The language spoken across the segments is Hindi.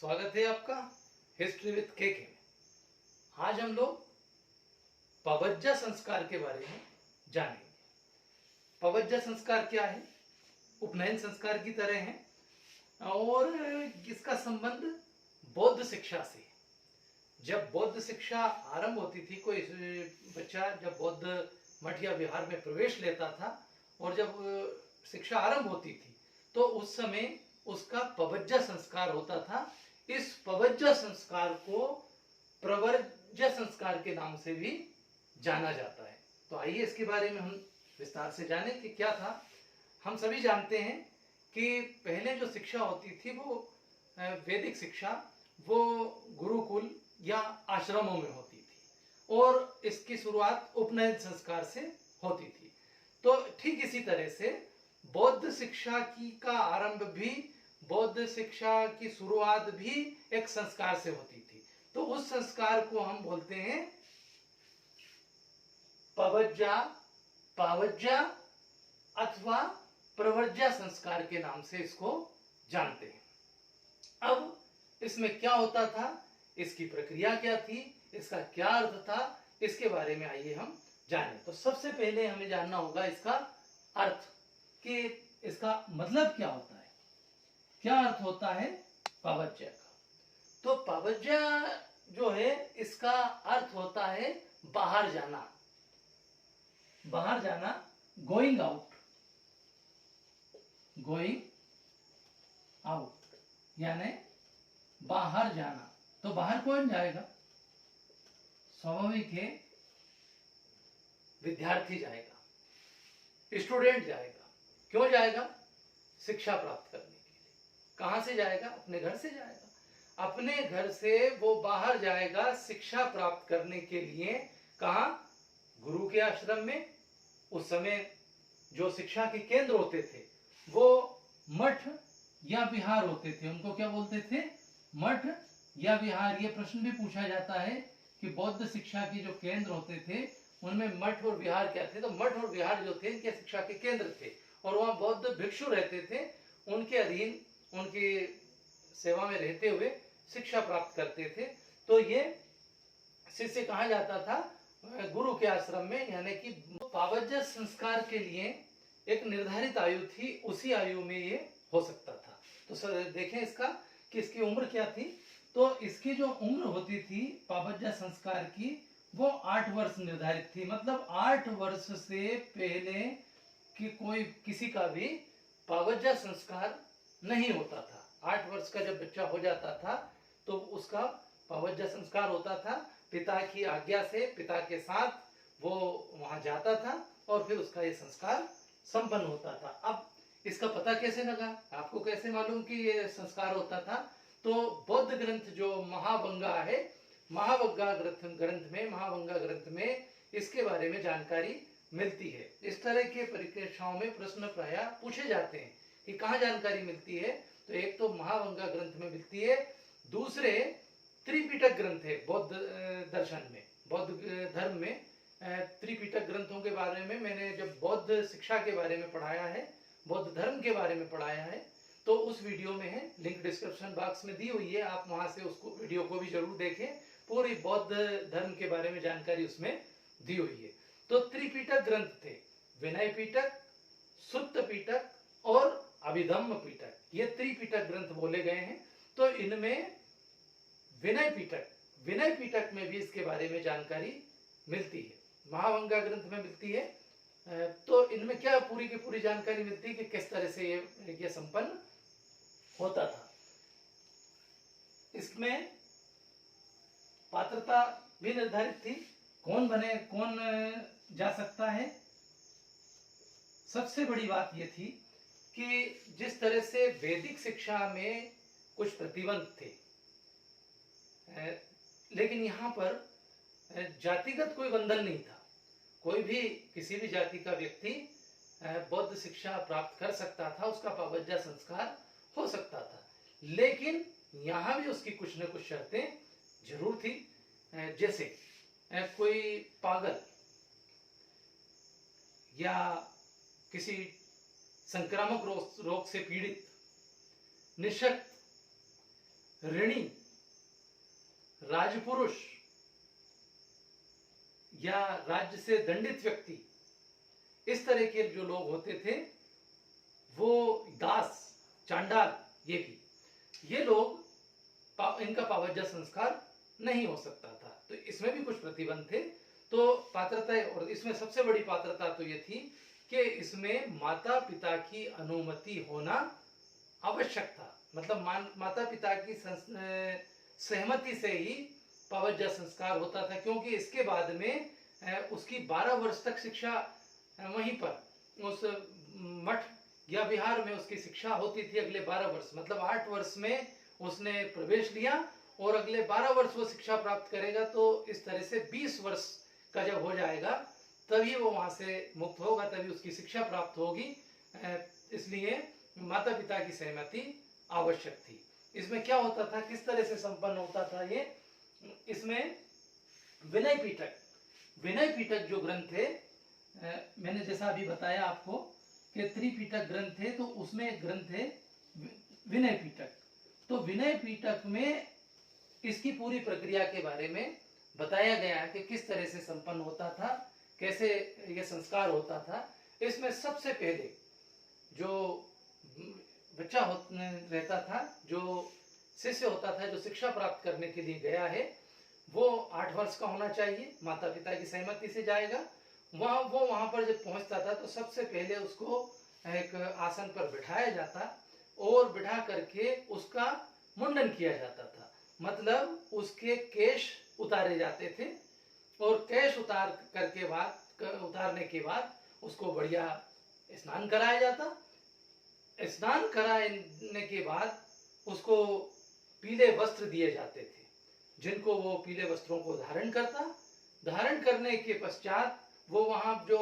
स्वागत है आपका हिस्ट्री विद केके में। आज हम लोग पवज्जा संस्कार के बारे में जानेंगे। पवज्जा संस्कार क्या है? उपनयन संस्कार की तरह है और इसका संबंध बौद्ध शिक्षा से है। जब बौद्ध शिक्षा आरंभ होती थी, कोई बच्चा जब बौद्ध मठ या विहार में प्रवेश लेता था और जब शिक्षा आरंभ होती थी तो उस समय उसका पवज्जा संस्कार होता था। इस पवज्जा संस्कार को प्रवर्ज्य संस्कार के नाम से भी जाना जाता है। तो आइए इसके बारे में हम विस्तार से जानें कि क्या था। हम सभी जानते हैं कि पहले जो शिक्षा होती थी वो वैदिक शिक्षा, वो गुरुकुल या आश्रमों में होती थी और इसकी शुरुआत उपनयन संस्कार से होती थी। तो ठीक इसी तरह से बौद्ध शिक्षा का आरंभ भी, बौद्ध शिक्षा की शुरुआत भी एक संस्कार से होती थी। तो उस संस्कार को हम बोलते हैं पवज्जा, पावज्जा अथवा प्रवर्ज्या संस्कार के नाम से इसको जानते हैं। अब इसमें क्या होता था, इसकी प्रक्रिया क्या थी, इसका क्या अर्थ था, इसके बारे में आइए हम जानें। तो सबसे पहले हमें जानना होगा इसका अर्थ, कि इसका मतलब क्या होता है, क्या अर्थ होता है पवज्जा का। तो पवज्जा जो है इसका अर्थ होता है बाहर जाना, बाहर जाना, गोइंग आउट, गोइंग आउट यानी बाहर जाना। तो बाहर कौन जाएगा? स्वाभाविक है विद्यार्थी जाएगा, स्टूडेंट जाएगा। क्यों जाएगा? शिक्षा प्राप्त करने के लिए। कहां से जाएगा? अपने घर से जाएगा। अपने घर से वो बाहर जाएगा शिक्षा प्राप्त करने के लिए। कहां? गुरु के आश्रम में। उस समय जो शिक्षा के केंद्र होते थे वो मठ या विहार होते थे। उनको क्या बोलते थे? मठ या विहार। ये प्रश्न भी पूछा जाता है कि बौद्ध शिक्षा के जो केंद्र होते थे उनमें मठ और विहार क्या थे? तो मठ और विहार जो थे इनके शिक्षा के केंद्र थे और वहां बौद्ध भिक्षु रहते थे। उनके अधीन, उनकी सेवा में रहते हुए शिक्षा प्राप्त करते थे। तो ये शिष्य कहा जाता था? गुरु के आश्रम में। यानी कि पवज्जा संस्कार के लिए एक निर्धारित आयु थी, उसी आयु में ये हो सकता था। तो देखें इसका कि इसकी उम्र क्या थी। तो इसकी जो उम्र होती थी पवज्जा संस्कार की, वो 8 वर्ष निर्धारित थी। मतलब 8 वर्ष से पहले कि कोई किसी का भी पवज्जा संस्कार नहीं होता था। 8 वर्ष का जब बच्चा हो जाता था तो उसका पवज्जा संस्कार होता था। पिता की आज्ञा से, पिता के साथ वो वहां जाता था और फिर उसका ये संस्कार संपन्न होता था। अब इसका पता कैसे लगा? आपको कैसे मालूम कि ये संस्कार होता था? तो बौद्ध ग्रंथ जो महावंगा है, महावंगा ग्रंथ में इसके बारे में जानकारी मिलती है। इस तरह के परीक्षाओं में प्रश्न प्रायः पूछे जाते हैं कि कहाँ जानकारी मिलती है। तो एक तो महावंगा ग्रंथ में मिलती है, दूसरे त्रिपिटक ग्रंथ है बौद्ध दर्शन में, बौद्ध धर्म में। त्रिपिटक ग्रंथों के बारे में मैंने जब बौद्ध शिक्षा के बारे में पढ़ाया है, बौद्ध धर्म के बारे में पढ़ाया है, तो उस वीडियो में है, लिंक डिस्क्रिप्शन बॉक्स में दी हुई है, आप वहां से उसको वीडियो को भी जरूर देखें। पूरी बौद्ध धर्म के बारे में जानकारी उसमें दी हुई है। तो त्रिपिटक ग्रंथ थे, विनय पिटक, सुत्त पिटक और अभिधम्म पिटक। ये त्रिपिटक ग्रंथ बोले गए हैं। तो इनमें विनय पिटक में भी इसके बारे में जानकारी मिलती है, महावंगा ग्रंथ में मिलती है। तो इनमें क्या पूरी की पूरी जानकारी मिलती है कि किस तरह से ये संपन्न होता था। इसमें पात्रता भी निर्धारित थी, कौन बने, कौन जा सकता है। सबसे बड़ी बात यह थी कि जिस तरह से वैदिक शिक्षा में कुछ प्रतिबंध थे, लेकिन यहाँ पर जातिगत कोई बंधन नहीं था। कोई भी, किसी भी जाति का व्यक्ति बौद्ध शिक्षा प्राप्त कर सकता था, उसका पवज्जा संस्कार हो सकता था। लेकिन यहाँ भी उसकी कुछ न कुछ शर्तें जरूर थी। जैसे कोई पागल या किसी संक्रामक रोग से पीड़ित, निशक्त, ऋणी, राजपुरुष या राज्य से दंडित व्यक्ति, इस तरह के जो लोग होते थे, वो दास, चांडाल, ये लोग इनका पावज्जा संस्कार नहीं हो सकता था। तो इसमें भी कुछ प्रतिबंध थे। तो पात्रता, और इसमें सबसे बड़ी पात्रता तो ये थी कि इसमें माता पिता की अनुमति होना आवश्यक था। मतलब माता पिता की सहमति से ही पावज्जा संस्कार होता था, क्योंकि इसके बाद में उसकी 12 वर्ष तक शिक्षा वहीं पर उस मठ या विहार में उसकी शिक्षा होती थी। अगले 12 वर्ष, मतलब 8 वर्ष में उसने प्रवेश लिया और अगले 12 वर्ष वो शिक्षा प्राप्त करेगा। तो इस तरह से 20 वर्ष का जब हो जाएगा तभी वो वहां से मुक्त होगा, तभी उसकी शिक्षा प्राप्त होगी। इसलिए माता पिता की सहमति आवश्यक थी। इसमें क्या होता था, किस तरह से संपन्न होता था ये, इसमें विनय पीठक जो ग्रंथ थे, मैंने जैसा अभी बताया आपको कि त्रिपीठक ग्रंथ थे, तो उसमें एक ग्रंथ है विनय पीठक। तो विनय पीठक में इसकी पूरी प्रक्रिया के बारे में बताया गया है कि किस तरह से संपन्न होता था, कैसे यह संस्कार होता था। इसमें सबसे पहले जो बच्चा रहता था, जो शिष्य होता था, जो शिक्षा प्राप्त करने के लिए गया है, वो 8 वर्ष का होना चाहिए, माता पिता की सहमति से जाएगा। वहां पर जब पहुंचता था तो सबसे पहले उसको एक आसन पर बिठाया जाता और बिठा करके उसका मुंडन किया जाता था। मतलब उसके केश उतारे जाते थे और केश उतारने के बाद उसको बढ़िया स्नान कराया जाता। स्नान कराने के बाद उसको पीले वस्त्र दिए जाते थे, जिनको वो पीले वस्त्रों को धारण करने के पश्चात वो वहां जो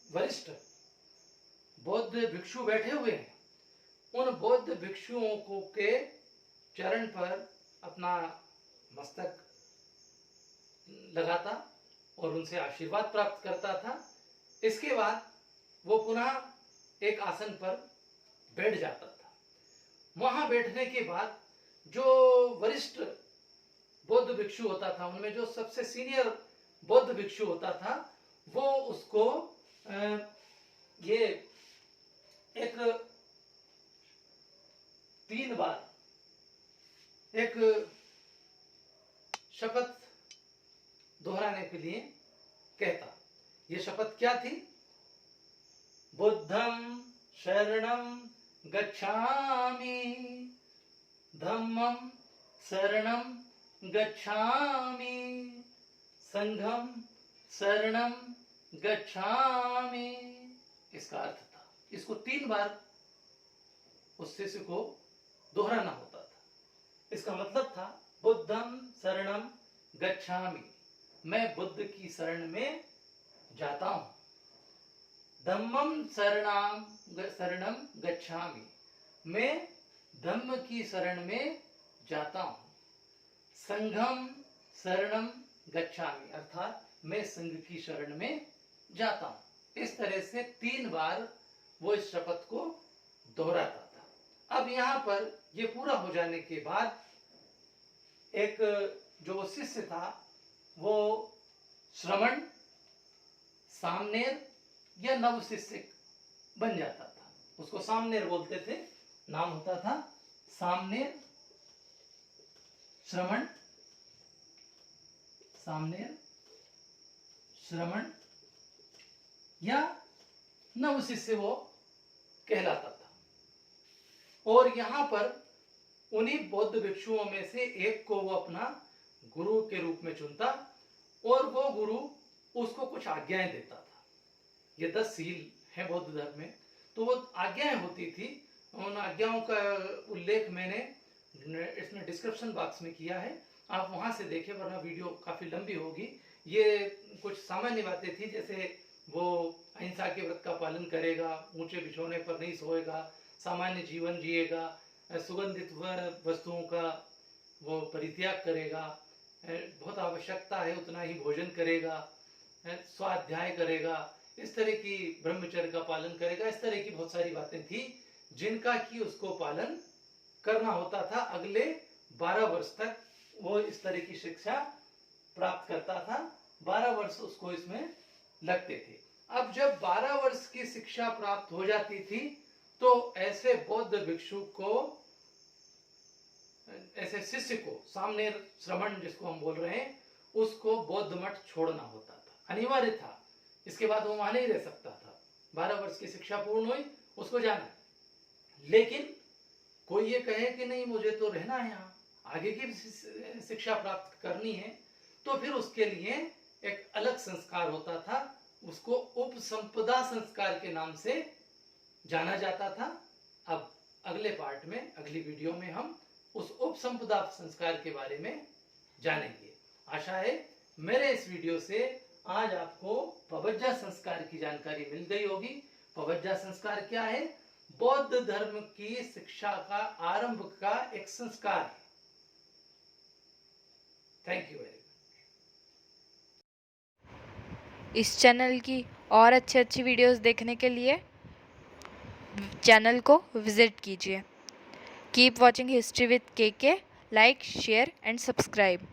वरिष्ठ बौद्ध भिक्षु बैठे हुए हैं, उन बौद्ध भिक्षुओं को के चरण पर अपना मस्तक लगाता और उनसे आशीर्वाद प्राप्त करता था। इसके बाद वो पुनः एक आसन पर बैठ जाता था। वहां बैठने के बाद जो वरिष्ठ बौद्ध भिक्षु होता था, उनमें जो सबसे सीनियर बौद्ध भिक्षु होता था, वो उसको ये एक 3 बार एक शपथ दोहराने के लिए कहता। ये शपथ क्या थी? बुद्धं शरणं गच्छामि, धम्मं शरणं गच्छामि, संघं शरणं गच्छामि। इसका अर्थ था, इसको 3 बार उस शिष्य को दोहराना होता था। इसका मतलब था बुद्धं शरणं गच्छामि, मैं बुद्ध की शरण में जाता हूं। धम्मं शरणं गच्छामि, मैं धम्म की शरण में जाता हूं। संघं शरणं गच्छामि, अर्थात मैं संघ की शरण में जाता हूं। इस तरह से 3 बार वो इस शपथ को दोहराता था। अब यहां पर ये पूरा हो जाने के बाद एक जो शिष्य था वो श्रमण, सामनेर या नव शिष्य बन जाता था। उसको सामनेर बोलते थे, नाम होता था सामनेर, श्रमण, सामनेर, श्रमण या नव शिष्य वो कहलाता था। और यहां पर उन्हीं बौद्ध भिक्षुओं में से एक को वो अपना गुरु के रूप में चुनता और वो गुरु उसको कुछ आज्ञाएं देता था। ये 10 सील है बौद्ध धर्म में, तो वो आज्ञाएं होती थी। उन आज्ञाओं का उल्लेख मैंने इसमें डिस्क्रिप्शन बॉक्स में किया है, आप वहां से देखें, वरना वीडियो काफी लंबी होगी। ये कुछ सामान्य बातें थी, जैसे वो अहिंसा के व्रत का पालन करेगा, ऊंचे बिछौने पर नहीं सोएगा, सामान्य जीवन जिएगा, सुगंधित वस्तुओं का वो परित्याग करेगा, बहुत आवश्यकता है उतना ही भोजन करेगा, स्वाध्याय करेगा, इस तरह की ब्रह्मचर्य का पालन करेगा। इस तरह की बहुत सारी बातें थी जिनका कि उसको पालन करना होता था अगले 12 वर्ष तक वो इस तरह की शिक्षा प्राप्त करता था। 12 वर्ष उसको इसमें लगते थे। अब जब 12 वर्ष की शिक्षा प्राप्त हो जाती थी तो ऐसे बौद्ध भिक्षु को, ऐसे शिष्य को, सामने श्रवण जिसको हम बोल रहे हैं, उसको बौद्ध मठ छोड़ना होता था, अनिवार्य था। इसके बाद वो वहां नहीं रह सकता था। 12 वर्ष की शिक्षा पूर्ण हुई, उसको जाना। लेकिन कोई ये कहे कि नहीं मुझे तो रहना है यहाँ, आगे की शिक्षा प्राप्त करनी है, तो फिर उसके लिए एक अलग संस्कार होता था, उसको उपसंपदा संस्कार के नाम से जाना जाता था। अब अगले पार्ट में, अगली वीडियो में हम उस उपसंपदा संस्कार के बारे में जानेंगे। आशा है मेरे इस वीडियो से आज आपको पवज्जा संस्कार की जानकारी मिल गई होगी। पवज्जा संस्कार क्या है? बौद्ध धर्म की शिक्षा का आरंभ का एक संस्कार है। Thank you very much. इस चैनल की और अच्छी वीडियोस देखने के लिए चैनल को विजिट कीजिए। Keep watching history with KK. Like, share and subscribe.